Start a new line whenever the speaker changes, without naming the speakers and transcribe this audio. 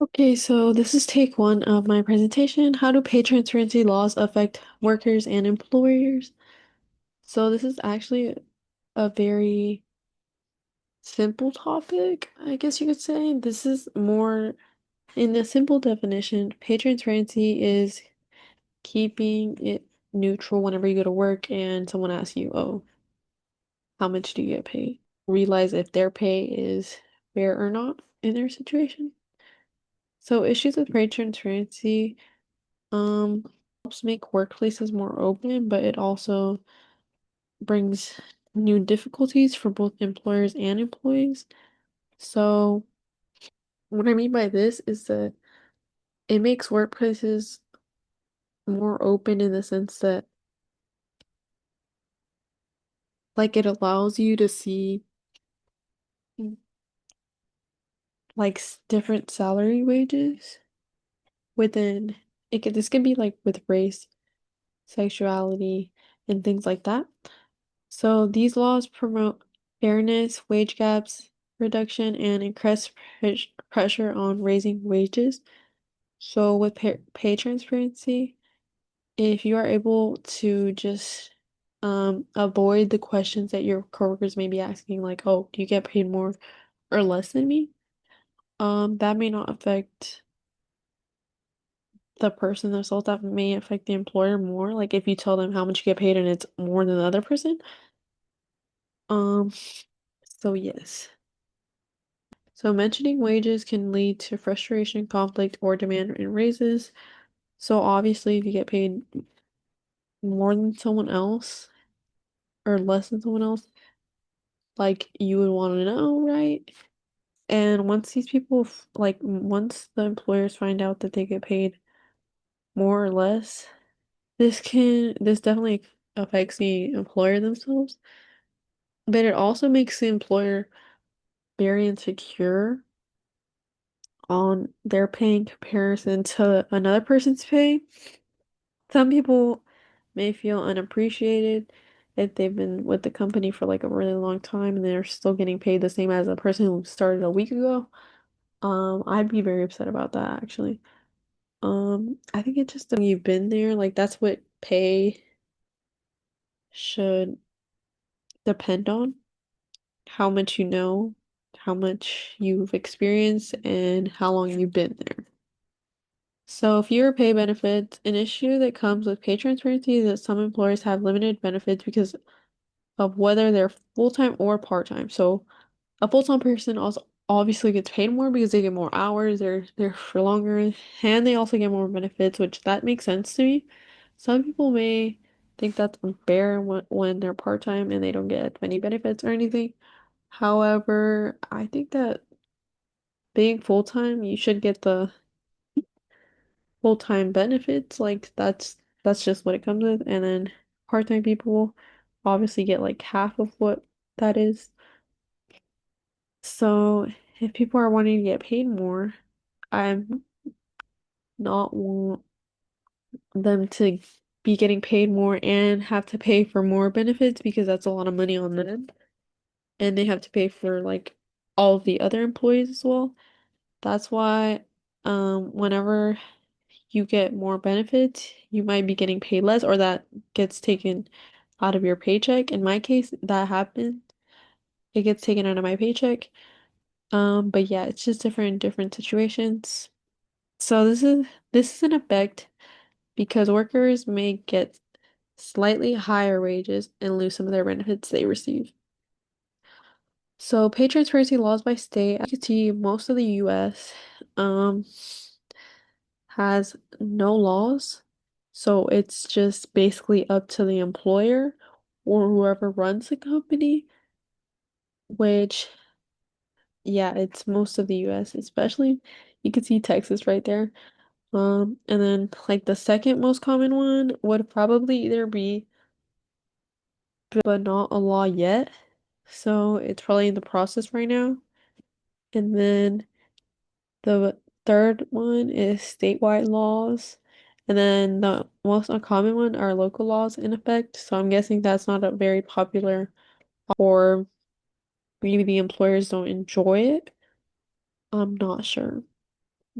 Okay, so this is take one of my presentation. How do pay transparency laws affect workers and employers? So this is actually a very simple topic, I guess you could say. This is more in a simple definition. Pay transparency is keeping it neutral whenever you go to work and someone asks you, oh, how much do you get paid? Realize if their pay is fair or not in their situation. So issues with pay transparency helps make workplaces more open, but it also brings new difficulties for both employers and employees. So, what I mean by this is that it makes workplaces more open in the sense that, like, it allows you to see, like, different salary wages within this can be like with race, sexuality, and things like that. So these laws promote fairness, wage gaps reduction, and increase pressure on raising wages. So with pay transparency, if you are able to just avoid the questions that your coworkers may be asking, like, oh, do you get paid more or less than me? That may not affect the person themselves, that may affect the employer more. Like if you tell them how much you get paid and it's more than the other person. Um, so yes. So mentioning wages can lead to frustration, conflict, or demand in raises. So obviously, if you get paid more than someone else or less than someone else, like you would want to know, right? And once these people, once the employers find out that they get paid more or less, this definitely affects the employer themselves, but it also makes the employer very insecure on their pay in comparison to another person's pay. Some people may feel unappreciated if they've been with the company for like a really long time and they're still getting paid the same as a person who started a week ago. I'd be very upset about that actually. I think it's just that you've been there, like that's what pay should depend on, how much you know, how much you've experienced, and how long you've been there. So fewer pay benefits, an issue that comes with pay transparency is that some employers have limited benefits because of whether they're full-time or part-time. So a full-time person also obviously gets paid more because they get more hours, they're there for longer, and they also get more benefits, which that makes sense to me. Some people may think that's unfair when they're part-time and they don't get many benefits or anything. However, I think that being full-time, you should get the full-time benefits. Like that's just what it comes with. And then part-time people obviously get like half of what that is. So if people are wanting to get paid more, I'm not want them to be getting paid more and have to pay for more benefits because that's a lot of money on them. And they have to pay for like all of the other employees as well. That's why whenever you get more benefits, you might be getting paid less or that gets taken out of your paycheck. In my case, that happened. It gets taken out of my paycheck. But yeah, it's just different in different situations. So this is an effect because workers may get slightly higher wages and lose some of their benefits they receive. So pay transparency laws by state, as you can see, most of the US um has no laws. So it's just basically up to the employer or whoever runs the company, which yeah, it's most of the US, especially you can see Texas right there. And then like the second most common one would probably either be, but not a law yet. So it's probably in the process right now. And then the third one is statewide laws. And then the most uncommon one are local laws in effect. So I'm guessing that's not a very popular, or maybe the employers don't enjoy it. I'm not sure.